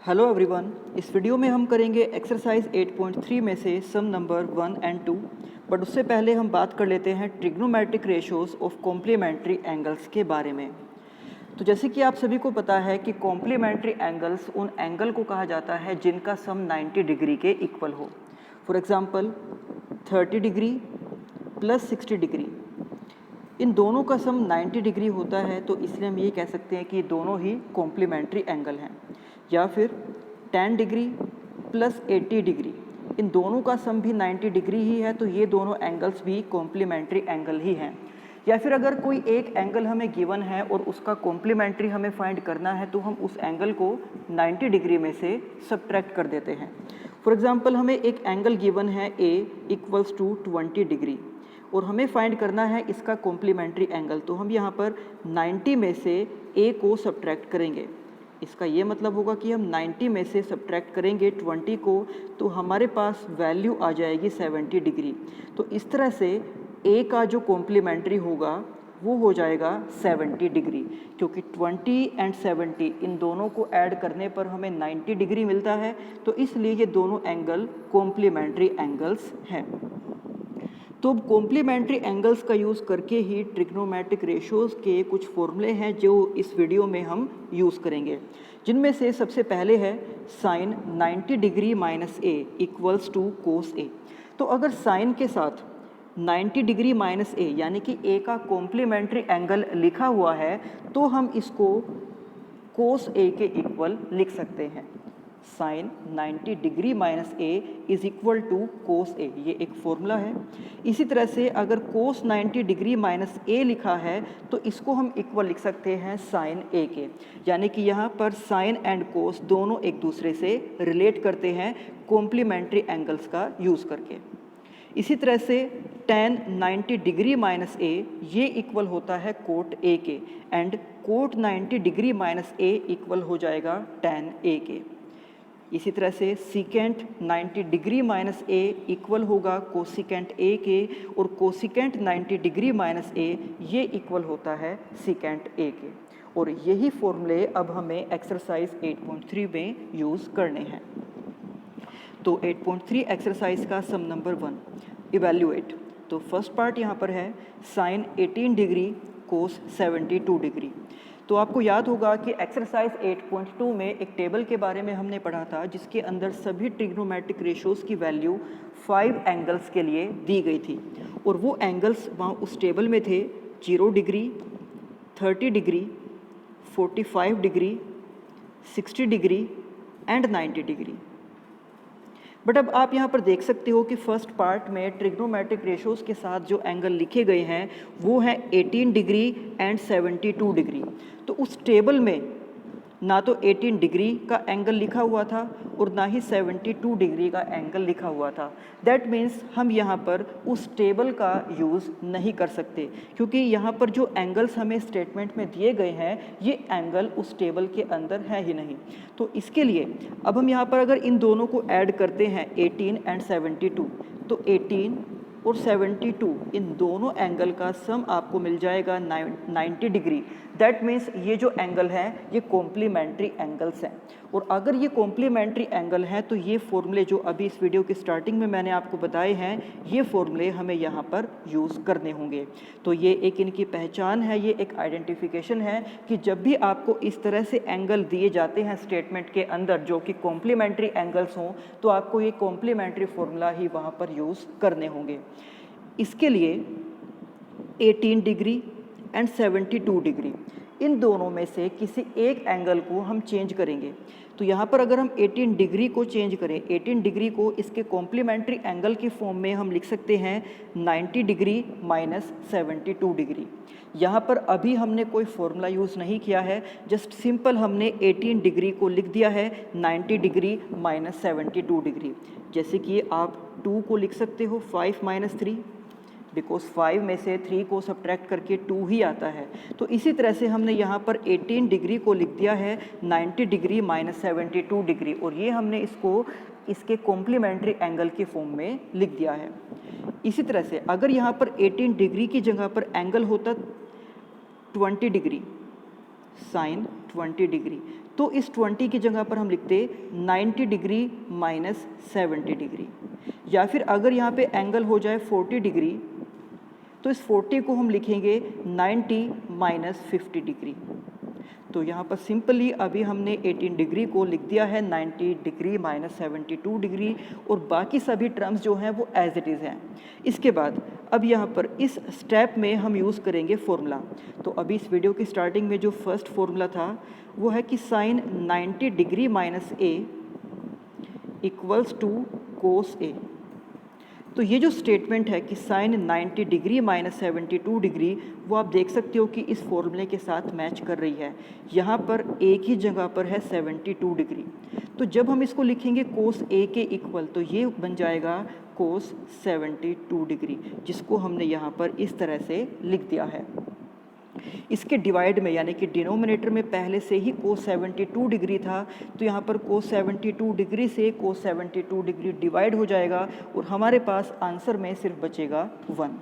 Hello everyone, इस video में हम करेंगे एक्सरसाइज 8.3 में से सम नंबर 1 एंड 2। बट उससे पहले हम बात कर लेते हैं trigonometric ratios of complementary angles के बारे में। तो जैसे कि आप सभी को पता है कि कॉम्प्लीमेंट्री एंगल्स उन एंगल को कहा जाता है जिनका सम 90 डिग्री के इक्वल हो। For example 30 degree plus 60 degree, इन दोनों का सम 90 डिग्री होता है, तो इसलिए हम ये कह सकते हैं कि दोनों ही कॉम्प्लीमेंट्री एंगल हैं। या फिर 10 डिग्री प्लस 80 डिग्री, इन दोनों का सम भी 90 डिग्री ही है, तो ये दोनों एंगल्स भी कॉम्प्लीमेंट्री एंगल ही हैं। या फिर अगर कोई एक एंगल हमें गिवन है और उसका कॉम्प्लीमेंट्री हमें फाइंड करना है, तो हम उस एंगल को 90 डिग्री में से सब्ट्रैक्ट कर देते हैं। फॉर एग्जांपल हमें एक एंगल गिवन है A इक्वल्स टू 20 डिग्री और हमें फाइंड करना है इसका कॉम्प्लीमेंट्री एंगल, तो हम यहाँ पर 90 में से A को सब्ट्रैक्ट करेंगे। इसका ये मतलब होगा कि हम 90 में से सब्ट्रैक्ट करेंगे 20 को, तो हमारे पास वैल्यू आ जाएगी 70 डिग्री। तो इस तरह से A का जो कॉम्प्लीमेंट्री होगा वो हो जाएगा 70 डिग्री, क्योंकि 20 एंड 70 इन दोनों को ऐड करने पर हमें 90 डिग्री मिलता है, तो इसलिए ये दोनों एंगल कॉम्प्लीमेंट्री एंगल्स हैं। तो अब कॉम्प्लीमेंट्री एंगल्स का यूज़ करके ही ट्रिग्नोमेट्रिक रेशियोज़ के कुछ फॉर्मूले हैं जो इस वीडियो में हम यूज़ करेंगे, जिनमें से सबसे पहले है sine 90 degree minus A equals to cos A. तो अगर साइन के साथ 90 डिग्री माइनस ए यानी कि ए का कॉम्प्लीमेंट्री एंगल लिखा हुआ है, तो हम इसको कोस ए के इक्वल लिख सकते हैं। Sine 90 degree minus A is equal to cos A, ये एक फॉर्मूला है। इसी तरह से अगर कोस 90 डिग्री माइनस ए लिखा है, तो इसको हम इक्वल लिख सकते हैं साइन ए के, यानी कि यहाँ पर साइन एंड कोस दोनों एक दूसरे से रिलेट करते हैं कॉम्प्लीमेंट्री एंगल्स का यूज़ करके। इसी तरह से tan 90 डिग्री माइनस ए ये इक्वल होता है कोट ए के, and cot 90 degree minus A equal हो जाएगा tan ए के। इसी तरह से secant 90 degree minus A equal होगा कोसिकेंट ए के, और कोसिकेंट 90 डिग्री माइनस ए ये इक्वल होता है सीकेंट ए के। और यही फॉर्मूले अब हमें एक्सरसाइज 8.3 में यूज़ करने हैं। तो 8.3 एक्सरसाइज का सम नंबर 1 इवैल्यूएट। तो फर्स्ट पार्ट यहाँ पर है साइन 18 डिग्री कोस 72 डिग्री। तो आपको याद होगा कि एक्सरसाइज 8.2 में एक टेबल के बारे में हमने पढ़ा था, जिसके अंदर सभी ट्रिग्नोमेट्रिक रेशियोज़ की वैल्यू 5 एंगल्स के लिए दी गई थी, और वो एंगल्स वहाँ उस टेबल में थे 0 degree, 30 degree, 45 degree, 60 degree and 90 degree. But अब आप यहाँ पर देख सकते हो कि फर्स्ट पार्ट में ट्रिग्नोमेट्रिक रेशियोज़ के साथ जो एंगल लिखे गए हैं वो हैं 18 डिग्री एंड 72 डिग्री। तो उस टेबल में ना तो 18 डिग्री का एंगल लिखा हुआ था और ना ही 72 डिग्री का एंगल लिखा हुआ था। दैट मीन्स हम यहाँ पर उस टेबल का यूज़ नहीं कर सकते, क्योंकि यहाँ पर जो एंगल्स हमें स्टेटमेंट में दिए गए हैं ये एंगल उस टेबल के अंदर है ही नहीं। तो इसके लिए अब हम यहाँ पर अगर इन दोनों को ऐड करते हैं 18 एंड 72, तो 18 और 72 इन दोनों एंगल का सम आपको मिल जाएगा 90 डिग्री। दैट मीन्स ये जो एंगल है ये कॉम्प्लीमेंट्री एंगल्स हैं, और अगर ये कॉम्प्लीमेंट्री एंगल हैं तो ये फॉर्मूले जो अभी इस वीडियो की स्टार्टिंग में मैंने आपको बताए हैं, ये फॉर्मूले हमें यहाँ पर यूज़ करने होंगे। तो ये एक इनकी पहचान है, ये एक आइडेंटिफिकेशन है कि जब भी आपको इस तरह से एंगल दिए जाते हैं स्टेटमेंट के अंदर जो कि कॉम्प्लीमेंट्री एंगल्स हों, तो आपको ये कॉम्प्लीमेंट्री फॉर्मूला ही वहाँ पर यूज़ करने होंगे। इसके लिए 18 डिग्री एंड 72 डिग्री इन दोनों में से किसी एक एंगल को हम चेंज करेंगे। तो यहाँ पर अगर हम 18 डिग्री को चेंज करें, 18 डिग्री को इसके कॉम्प्लीमेंट्री एंगल की फॉर्म में हम लिख सकते हैं 90 डिग्री माइनस 72 डिग्री। यहाँ पर अभी हमने कोई फॉर्मूला यूज़ नहीं किया है, जस्ट सिंपल हमने 18 डिग्री को लिख दिया है 90 डिग्री माइनस 72 डिग्री। जैसे कि आप 2 को लिख सकते हो 5 माइनस 3, बिकॉज 5 में से 3 को सब्ट्रैक्ट करके 2 ही आता है। तो इसी तरह से हमने यहाँ पर 18 डिग्री को लिख दिया है 90 डिग्री माइनस 72 डिग्री, और ये हमने इसको इसके कॉम्प्लीमेंट्री एंगल की फॉर्म में लिख दिया है। इसी तरह से अगर यहाँ पर 18 डिग्री की जगह पर एंगल होता 20 डिग्री साइन 20 डिग्री, तो इस 20 की जगह पर हम लिखते 90 डिग्री माइनस 70 डिग्री, या फिर अगर यहाँ पे एंगल हो जाए 40 डिग्री तो इस 40 को हम लिखेंगे 90 माइनस 50 डिग्री। तो यहाँ पर सिंपली अभी हमने 18 डिग्री को लिख दिया है 90 डिग्री माइनस 72 डिग्री, और बाकी सभी टर्म्स जो हैं वो एज इट इज़ हैं। इसके बाद अब यहाँ पर इस स्टेप में हम यूज़ करेंगे फॉर्मूला। तो अभी इस वीडियो की स्टार्टिंग में जो फर्स्ट फॉर्मूला था वो है कि sine 90 degree minus A equals to cos A. तो ये जो स्टेटमेंट है कि साइन 90 डिग्री माइनस 72 डिग्री, वो आप देख सकते हो कि इस फॉर्मूले के साथ मैच कर रही है। यहाँ पर एक ही जगह पर है 72 डिग्री, तो जब हम इसको लिखेंगे कोस ए के इक्वल तो ये बन जाएगा कोस 72 डिग्री, जिसको हमने यहाँ पर इस तरह से लिख दिया है। इसके डिवाइड में यानी कि डिनोमिनेटर में पहले से ही कोस 72 डिग्री था, तो यहाँ पर कोस 72 डिग्री से कोस 72 डिग्री डिवाइड हो जाएगा और हमारे पास आंसर में सिर्फ बचेगा 1।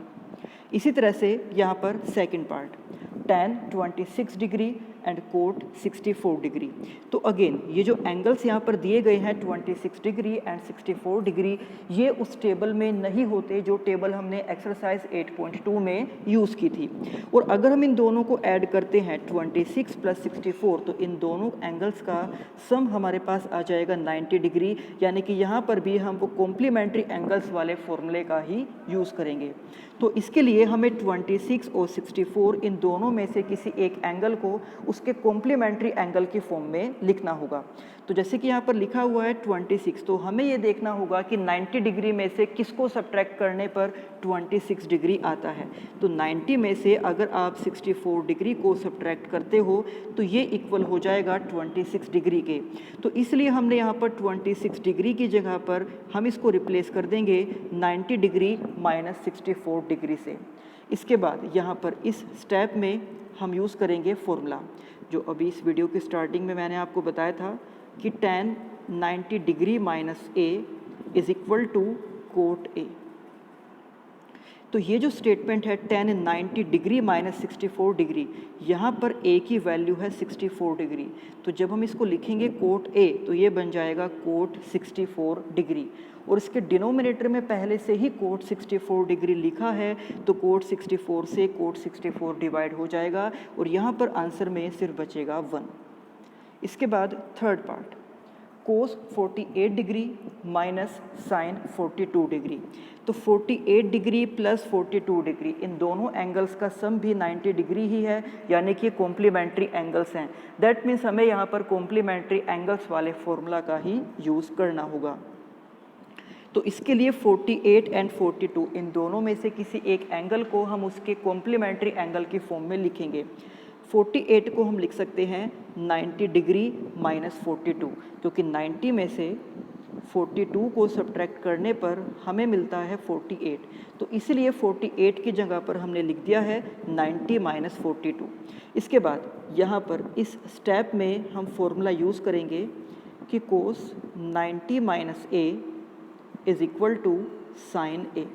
इसी तरह से यहाँ पर second part tan 26 degree and cot 64 degree. तो अगेन ये जो एंगल्स यहाँ पर दिए गए हैं 26 डिग्री एंड 64 डिग्री, ये उस टेबल में नहीं होते जो टेबल हमने एक्सरसाइज 8.2 में यूज़ की थी। और अगर हम इन दोनों को ऐड करते हैं 26 प्लस 64, तो इन दोनों एंगल्स का सम हमारे पास आ जाएगा 90 डिग्री, यानी कि यहाँ पर भी हम वो कॉम्प्लीमेंट्री एंगल्स वाले फॉर्मूले का ही यूज़ करेंगे। तो इसके लिए हमें 26 और 64 इन दोनों में से किसी एक एंगल को उसके कॉम्प्लीमेंट्री एंगल की फॉर्म में लिखना होगा। तो जैसे कि यहाँ पर लिखा हुआ है 26, तो हमें ये देखना होगा कि 90 डिग्री में से किसको सब्ट्रैक्ट करने पर 26 डिग्री आता है। तो 90 में से अगर आप 64 डिग्री को सब्ट्रैक्ट करते हो तो ये इक्वल हो जाएगा 26 डिग्री के। तो इसलिए हमने यहाँ पर 26 डिग्री की जगह पर हम इसको रिप्लेस कर देंगे 90 डिग्री माइनस 64 डिग्री से। इसके बाद यहाँ पर इस स्टेप में हम यूज़ करेंगे फॉर्मूला, जो अभी इस वीडियो की स्टार्टिंग में मैंने आपको बताया था कि tan 90 degree minus A is equal to cot A. तो ये जो स्टेटमेंट है tan 90 डिग्री माइनस 64 डिग्री, यहाँ पर a की वैल्यू है 64 डिग्री, तो जब हम इसको लिखेंगे कोट a तो ये बन जाएगा कोट 64 डिग्री, और इसके डिनोमिनेटर में पहले से ही कोट 64 डिग्री लिखा है, तो कोट 64 से कोट 64 डिवाइड हो जाएगा और यहाँ पर आंसर में सिर्फ बचेगा 1। इसके बाद थर्ड पार्ट कोस 48 डिग्री माइनस साइन 42 डिग्री। तो 48 डिग्री प्लस 42 डिग्री, इन दोनों एंगल्स का सम भी 90 डिग्री ही है, यानी कि कॉम्प्लीमेंट्री एंगल्स हैं। दैट मीन्स हमें यहाँ पर कॉम्प्लीमेंट्री एंगल्स वाले फॉर्मूला का ही यूज़ करना होगा। तो इसके लिए 48 एंड 42 इन दोनों में से किसी एक एंगल को हम उसके कॉम्प्लीमेंट्री एंगल की फॉर्म में लिखेंगे। 48 को हम लिख सकते हैं 90 डिग्री माइनस 42, क्योंकि 90 में से 42 को सब्ट्रैक्ट करने पर हमें मिलता है 48, तो इसलिए 48 की जगह पर हमने लिख दिया है 90 माइनस 42। इसके बाद यहाँ पर इस स्टेप में हम फॉर्मूला यूज़ करेंगे कि cos 90 minus A is equal to sine A.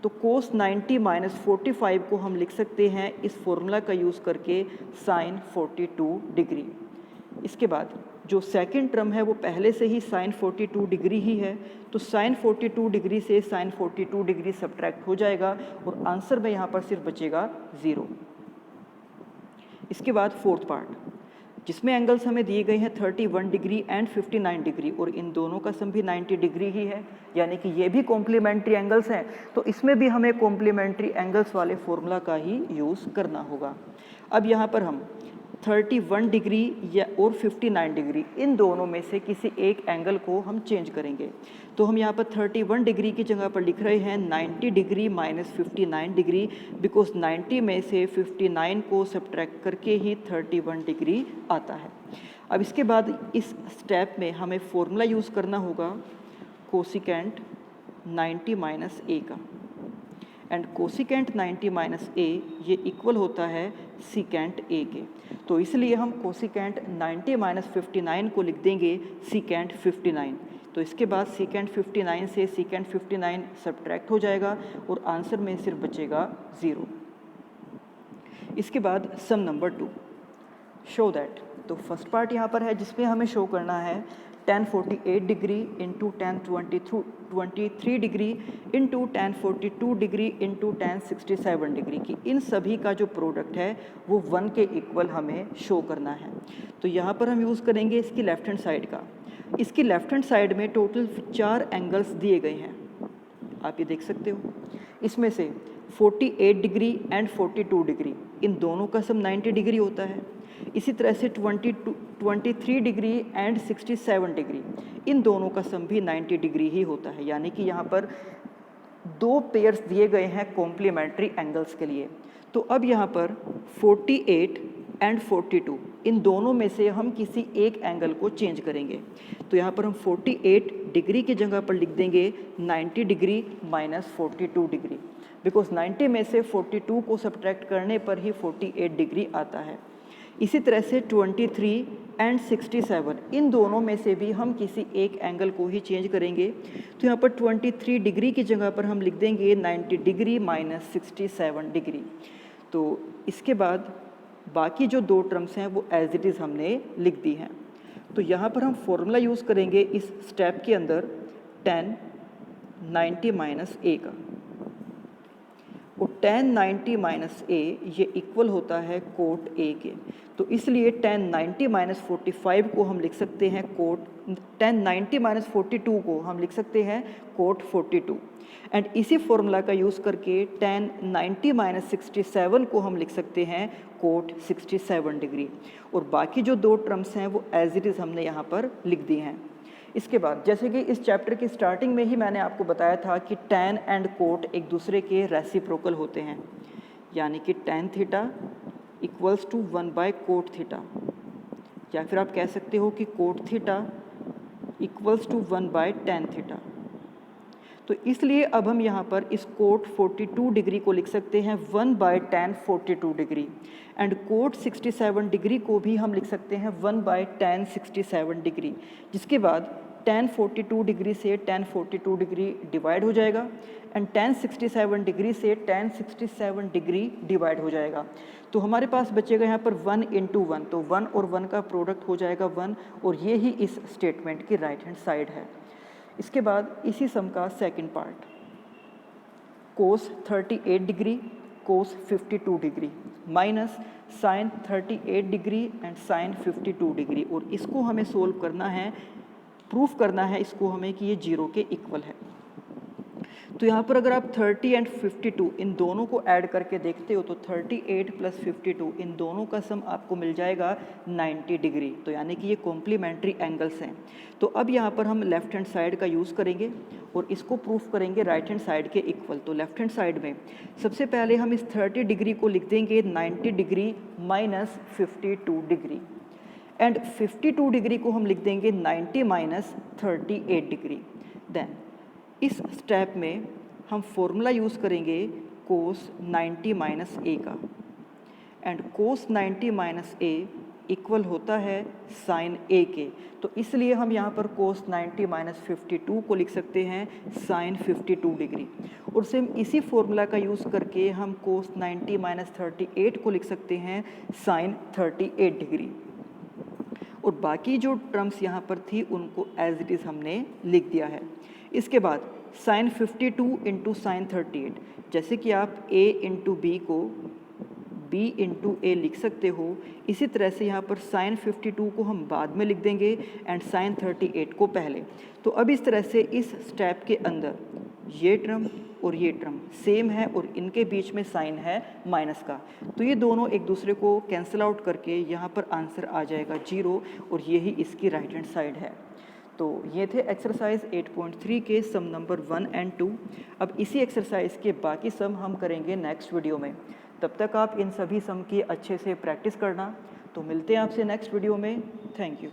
तो कोस 90 माइनस 45 को हम लिख सकते हैं इस फॉर्मूला का यूज़ करके साइन 42 डिग्री। इसके बाद जो सेकंड टर्म है वो पहले से ही साइन 42 डिग्री ही है, तो साइन 42 डिग्री से साइन 42 डिग्री सब्ट्रैक्ट हो जाएगा और आंसर में यहाँ पर सिर्फ बचेगा 0। इसके बाद फोर्थ पार्ट जिसमें एंगल्स हमें दिए गए हैं 31 डिग्री एंड 59 डिग्री, और इन दोनों का सम भी 90 डिग्री ही है, यानी कि ये भी कॉम्प्लीमेंट्री एंगल्स हैं, तो इसमें भी हमें कॉम्प्लीमेंट्री एंगल्स वाले फॉर्मूला का ही यूज़ करना होगा। अब यहाँ पर हम 31 डिग्री या और 59 डिग्री इन दोनों में से किसी एक एंगल को हम चेंज करेंगे। तो हम यहाँ पर 31 डिग्री की जगह पर लिख रहे हैं 90 डिग्री माइनस 59 डिग्री, बिकॉज 90 में से 59 को सब्ट्रैक्ट करके ही 31 डिग्री आता है। अब इसके बाद इस स्टेप में हमें फॉर्मूला यूज़ करना होगा कोसिकेंट 90 माइनस ए का, एंड कोसिकेंट 90 माइनस ए ये इक्वल होता है सीकेंट ए के। तो इसलिए हम कोसिकेंट 90 माइनस 59 को लिख देंगे सीकेंट 59। तो इसके बाद सीकेंट 59 से सीकेंट 59 सब्ट्रैक्ट हो जाएगा और आंसर में सिर्फ बचेगा 0। इसके बाद सम नंबर 2 शो दैट तो फर्स्ट पार्ट यहाँ पर है जिसमें हमें शो करना है tan 48 degree into tan 23 degree into tan 42 degree into tan 67 degree की इन सभी का जो प्रोडक्ट है वो 1 के इक्वल हमें शो करना है। तो यहाँ पर हम यूज़ करेंगे इसकी लेफ्ट हैंड साइड का। इसकी लेफ्ट हैंड साइड में टोटल 4 एंगल्स दिए गए हैं, आप ये देख सकते हो। इसमें से 48 डिग्री एंड 42 डिग्री इन दोनों का सम 90 डिग्री होता है। इसी तरह से 23 डिग्री एंड 67 डिग्री इन दोनों का सम भी 90 डिग्री ही होता है, यानी कि यहाँ पर 2 पेयर्स दिए गए हैं कॉम्प्लीमेंट्री एंगल्स के लिए। तो अब यहाँ पर 48 एंड 42 इन दोनों में से हम किसी एक एंगल को चेंज करेंगे। तो यहाँ पर हम 48 डिग्री की जगह पर लिख देंगे 90 डिग्री माइनस 42 डिग्री, बिकॉज 90 में से 42 को सब्ट्रैक्ट करने पर ही 48 डिग्री आता है। इसी तरह से 23 एंड 67 इन दोनों में से भी हम किसी एक एंगल को ही चेंज करेंगे। तो यहाँ पर 23 डिग्री की जगह पर हम लिख देंगे 90 डिग्री माइनस 67 डिग्री। तो इसके बाद बाकी जो 2 टर्म्स हैं वो एज इट इज़ हमने लिख दी हैं। तो यहाँ पर हम फॉर्मूला यूज़ करेंगे इस स्टेप के अंदर tan 90 माइनस a का। और tan 90 माइनस a ये इक्वल होता है कोट a के। तो इसलिए tan 90 माइनस 45 को हम लिख सकते हैं tan 90 माइनस 42 को हम लिख सकते हैं कोट 42। एंड इसी फॉर्मूला का यूज़ करके tan 90 माइनस 67 को हम लिख सकते हैं कोट 67 डिग्री। और बाकी जो 2 टर्म्स हैं वो एज इट इज़ हमने यहाँ पर लिख दी हैं। इसके बाद जैसे कि इस चैप्टर की स्टार्टिंग में ही मैंने आपको बताया था कि tan एंड कोट एक दूसरे के रेसिप्रोकल होते हैं, यानी कि tan theta equals to 1 by cot theta, या फिर आप कह सकते हो कि cot theta equals to 1 by tan theta. तो इसलिए अब हम यहाँ पर इस कोट 42 डिग्री को लिख सकते हैं 1 by tan 42 degree, and cot 67 degree को भी हम लिख सकते हैं 1 बाय tan 67 डिग्री, जिसके बाद tan 42 डिग्री से tan 42 डिग्री डिवाइड हो जाएगा एंड tan 67 डिग्री से tan 67 डिग्री डिवाइड हो जाएगा। तो हमारे पास बचेगा यहाँ पर 1 इंटू 1, तो 1 और 1 का प्रोडक्ट हो जाएगा 1, और ये ही इस स्टेटमेंट की राइट हैंड साइड है। इसके बाद इसी सम का second part cos 38 degree cos 52 degree minus sine 38 degree and sine 52 degree, और इसको हमें सोल्व करना है, प्रूफ करना है इसको हमें कि ये 0 के इक्वल है। तो यहाँ पर अगर आप 30 एंड 52 इन दोनों को ऐड करके देखते हो तो 38 प्लस 52 इन दोनों का सम आपको मिल जाएगा 90 डिग्री। तो यानी कि ये कॉम्प्लीमेंट्री एंगल्स हैं। तो अब यहाँ पर हम लेफ्ट हैंड साइड का यूज़ करेंगे और इसको प्रूफ करेंगे राइट हैंड साइड के इक्वल। तो लेफ्ट हैंड साइड में सबसे पहले हम इस 30 डिग्री को लिख देंगे 90 degree minus 52 degree, and 52 degree को हम लिख देंगे 90 माइनस 38 डिग्री। देन इस स्टेप में हम फॉर्मूला यूज़ करेंगे कोस 90 माइनस ए का, and cos 90 minus A equal होता है साइन ए के। तो इसलिए हम यहाँ पर कोस 90 माइनस 52 को लिख सकते हैं साइन 52 डिग्री, और सेम इसी फॉर्मूला का यूज़ करके हम कोस 90 माइनस 38 को लिख सकते हैं साइन 38 डिग्री। और बाकी जो टर्म्स यहाँ पर थी उनको एज इट इज़ हमने लिख दिया है। इसके बाद साइन 52 इंटू साइन 38, जैसे कि आप a इंटू बी को b इंटू ए लिख सकते हो, इसी तरह से यहाँ पर साइन 52 को हम बाद में लिख देंगे एंड साइन 38 को पहले। तो अब इस तरह से इस स्टेप के अंदर ये टर्म और ये टर्म सेम है और इनके बीच में साइन है माइनस का, तो ये दोनों एक दूसरे को कैंसिल आउट करके यहाँ पर आंसर आ जाएगा 0, और ये ही इसकी राइट हैंड साइड है। तो ये थे एक्सरसाइज 8.3 के सम नंबर 1 एंड 2। अब इसी एक्सरसाइज के बाकी सम हम करेंगे नेक्स्ट वीडियो में। तब तक आप इन सभी सम की अच्छे से प्रैक्टिस करना। तो मिलते हैं आपसे नेक्स्ट वीडियो में। Thank you.